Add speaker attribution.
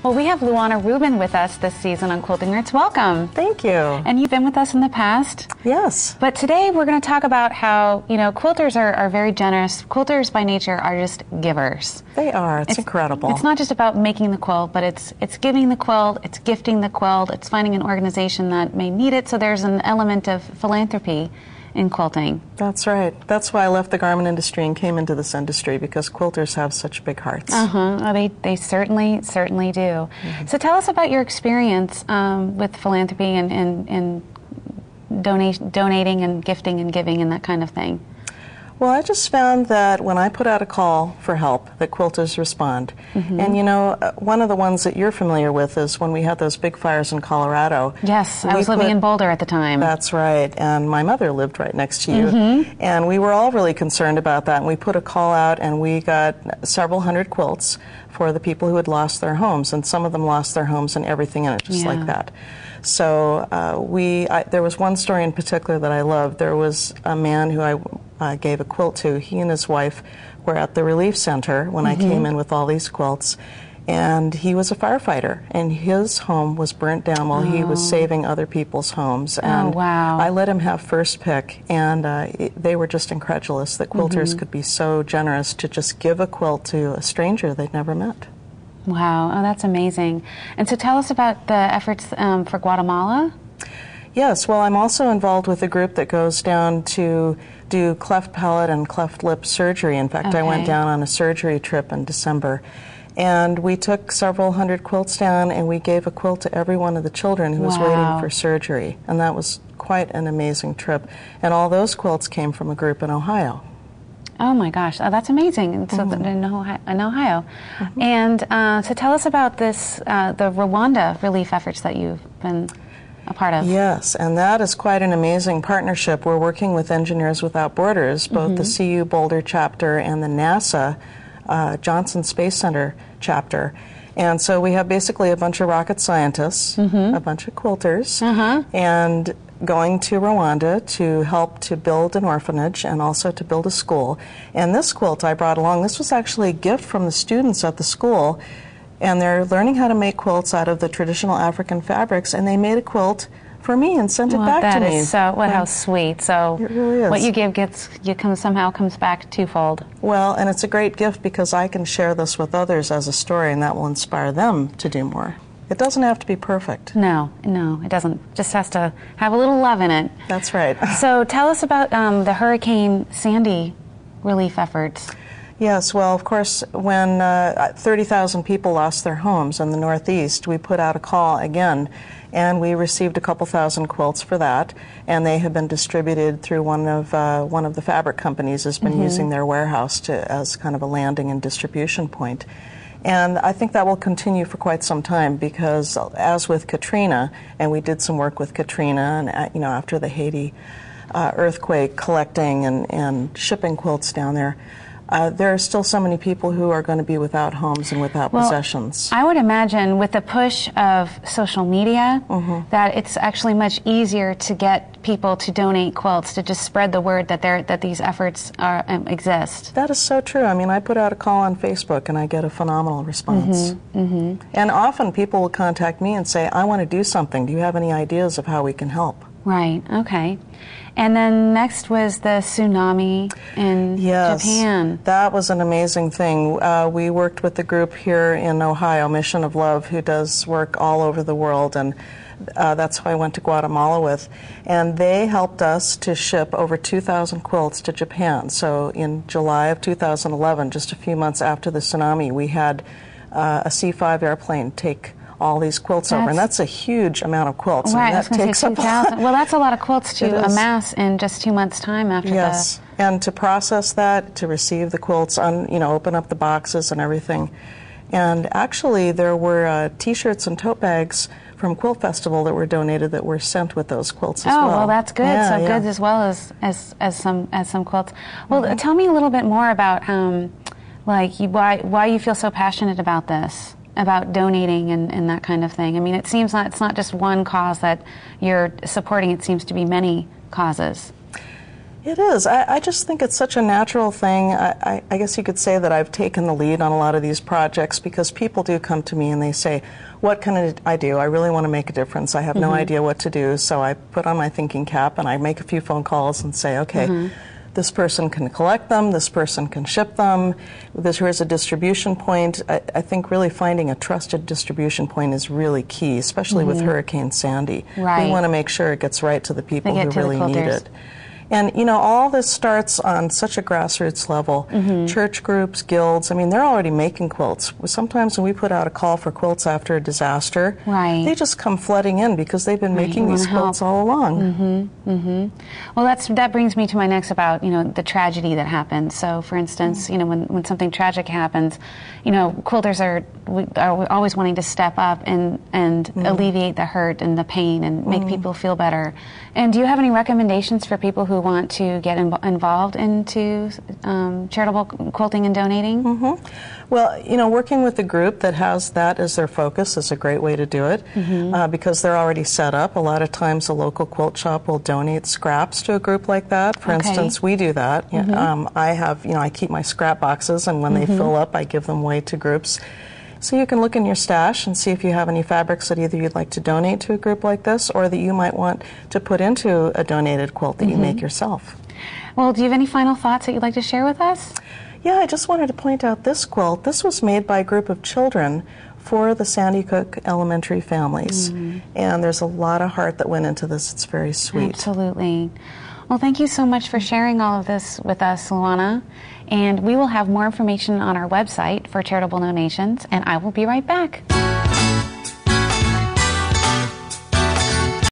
Speaker 1: Well, we have Luana Rubin with us this season on Quilting Roots. Welcome.
Speaker 2: Thank you.
Speaker 1: And you've been with us in the past.
Speaker 2: Yes.
Speaker 1: But today we're going to talk about how, quilters are very generous. Quilters by nature are just givers.
Speaker 2: They are. It's incredible.
Speaker 1: It's not just about making the quilt, but it's giving the quilt, it's gifting the quilt, it's finding an organization that may need it, so there's an element of philanthropy in quilting.
Speaker 2: That's right. That's why I left the garment industry and came into this industry, because quilters have such big hearts.
Speaker 1: They certainly do. Mm-hmm. So tell us about your experience with philanthropy and donating and gifting and giving and that kind of thing.
Speaker 2: Well, I just found that when I put out a call for help, that quilters respond. Mm-hmm. And one of the ones that you're familiar with is when we had those big fires in Colorado.
Speaker 1: Yes, I was living in Boulder at the time.
Speaker 2: That's right, and my mother lived right next to you.
Speaker 1: Mm-hmm.
Speaker 2: And we were all really concerned about that, and we put a call out, and we got several hundred quilts for the people who had lost their homes, and some of them lost their homes and everything in it, just like that. So there was one story in particular that I loved. There was a man who I gave a quilt to. He and his wife were at the relief center when I came in with all these quilts, and he was a firefighter, and his home was burnt down while he was saving other people's homes. And I let him have first pick, and they were just incredulous that quilters could be so generous to just give a quilt to a stranger they'd never met.
Speaker 1: Wow, oh, that's amazing. And so tell us about the efforts for Guatemala.
Speaker 2: Yes, well, I'm also involved with a group that goes down to do cleft palate and cleft lip surgery. In fact, I went down on a surgery trip in December. And we took several hundred quilts down, and we gave a quilt to every one of the children who was waiting for surgery. And that was quite an amazing trip. And all those quilts came from a group in Ohio.
Speaker 1: Oh my gosh, oh, that's amazing. So in Ohio. And so tell us about this, the Rwanda relief efforts that you've been a part of.
Speaker 2: Yes, and that is quite an amazing partnership. We're working with Engineers Without Borders, both the CU Boulder chapter and the NASA Johnson Space Center chapter. And so we have basically a bunch of rocket scientists, a bunch of quilters, and going to Rwanda to help to build an orphanage and also to build a school. And this quilt I brought along, this was actually a gift from the students at the school, and they're learning how to make quilts out of the traditional African fabrics, and they made a quilt for me and sent it back to me.
Speaker 1: That is so, how sweet. So
Speaker 2: it really is.
Speaker 1: What you give somehow comes back twofold.
Speaker 2: Well, and it's a great gift because I can share this with others as a story, and that will inspire them to do more. It doesn't have to be perfect.
Speaker 1: No, it doesn't. Just has to have a little love in it.
Speaker 2: That's right.
Speaker 1: So tell us about the Hurricane Sandy relief efforts.
Speaker 2: Yes, well, of course, when 30,000 people lost their homes in the Northeast, we put out a call again, and we received a couple thousand quilts for that, and they have been distributed through one of the fabric companies has been using their warehouse as kind of a landing and distribution point. And I think that will continue for quite some time because, as with Katrina, and we did some work with Katrina, and after the Haiti earthquake, collecting and shipping quilts down there, there are still so many people who are going to be without homes and without possessions. I
Speaker 1: would imagine with the push of social media that it's actually much easier to get people to donate quilts, to just spread the word that these efforts exist.
Speaker 2: That is so true. I mean, I put out a call on Facebook and I get a phenomenal response. And often people will contact me and say, I want to do something. Do you have any ideas of how we can help?
Speaker 1: Right, okay. And then next was the tsunami in Japan.
Speaker 2: That was an amazing thing. We worked with the group here in Ohio, Mission of Love, who does work all over the world, and that's who I went to Guatemala with. And they helped us to ship over 2,000 quilts to Japan. So in July of 2011, just a few months after the tsunami, we had a C-5 airplane take all these quilts over, and that's a huge amount of quilts.
Speaker 1: Right,
Speaker 2: and that takes up
Speaker 1: 2,000. Well, that's a lot of quilts to amass in just 2 months' time after
Speaker 2: and to process that, to receive the quilts, open up the boxes and everything. And actually, there were T-shirts and tote bags from Quilt Festival that were donated that were sent with those quilts as well.
Speaker 1: Oh, well, that's good. Good as well as some quilts. Well, tell me a little bit more about why you feel so passionate about this, about donating and that kind of thing. I mean, it seems it's not just one cause that you're supporting. It seems to be many causes.
Speaker 2: It is. I just think it's such a natural thing. I guess you could say that I've taken the lead on a lot of these projects because people do come to me and they say, what can I do? I really want to make a difference. I have no idea what to do. So I put on my thinking cap and I make a few phone calls and say, okay, this person can collect them, this person can ship them, here's a distribution point. I think really finding a trusted distribution point is really key, especially with Hurricane Sandy.
Speaker 1: Right.
Speaker 2: We want to make sure it gets right to the people who really need it. And, you know, all this starts on such a grassroots level. Church groups, guilds, I mean, they're already making quilts. Sometimes when we put out a call for quilts after a disaster, they just come flooding in because they've been making these quilts all along.
Speaker 1: Well, that brings me to my next about, you know, the tragedy that happened. So, for instance, you know, when something tragic happens, you know, quilters are always wanting to step up and alleviate the hurt and the pain and make people feel better. And do you have any recommendations for people who want to get involved into charitable quilting and donating?
Speaker 2: Well, you know, working with a group that has that as their focus is a great way to do it because they're already set up. A lot of times a local quilt shop will donate scraps to a group like that. For instance, we do that. I keep my scrap boxes, and when they fill up, I give them away to groups. So you can look in your stash and see if you have any fabrics that either you'd like to donate to a group like this or that you might want to put into a donated quilt that you make yourself.
Speaker 1: Well, do you have any final thoughts that you'd like to share with us?
Speaker 2: Yeah, I just wanted to point out this quilt. This was made by a group of children for the Sandy Hook elementary families. And there's a lot of heart that went into this. It's very sweet.
Speaker 1: Absolutely. Well, thank you so much for sharing all of this with us, Luana. And we will have more information on our website for charitable donations, and I will be right back.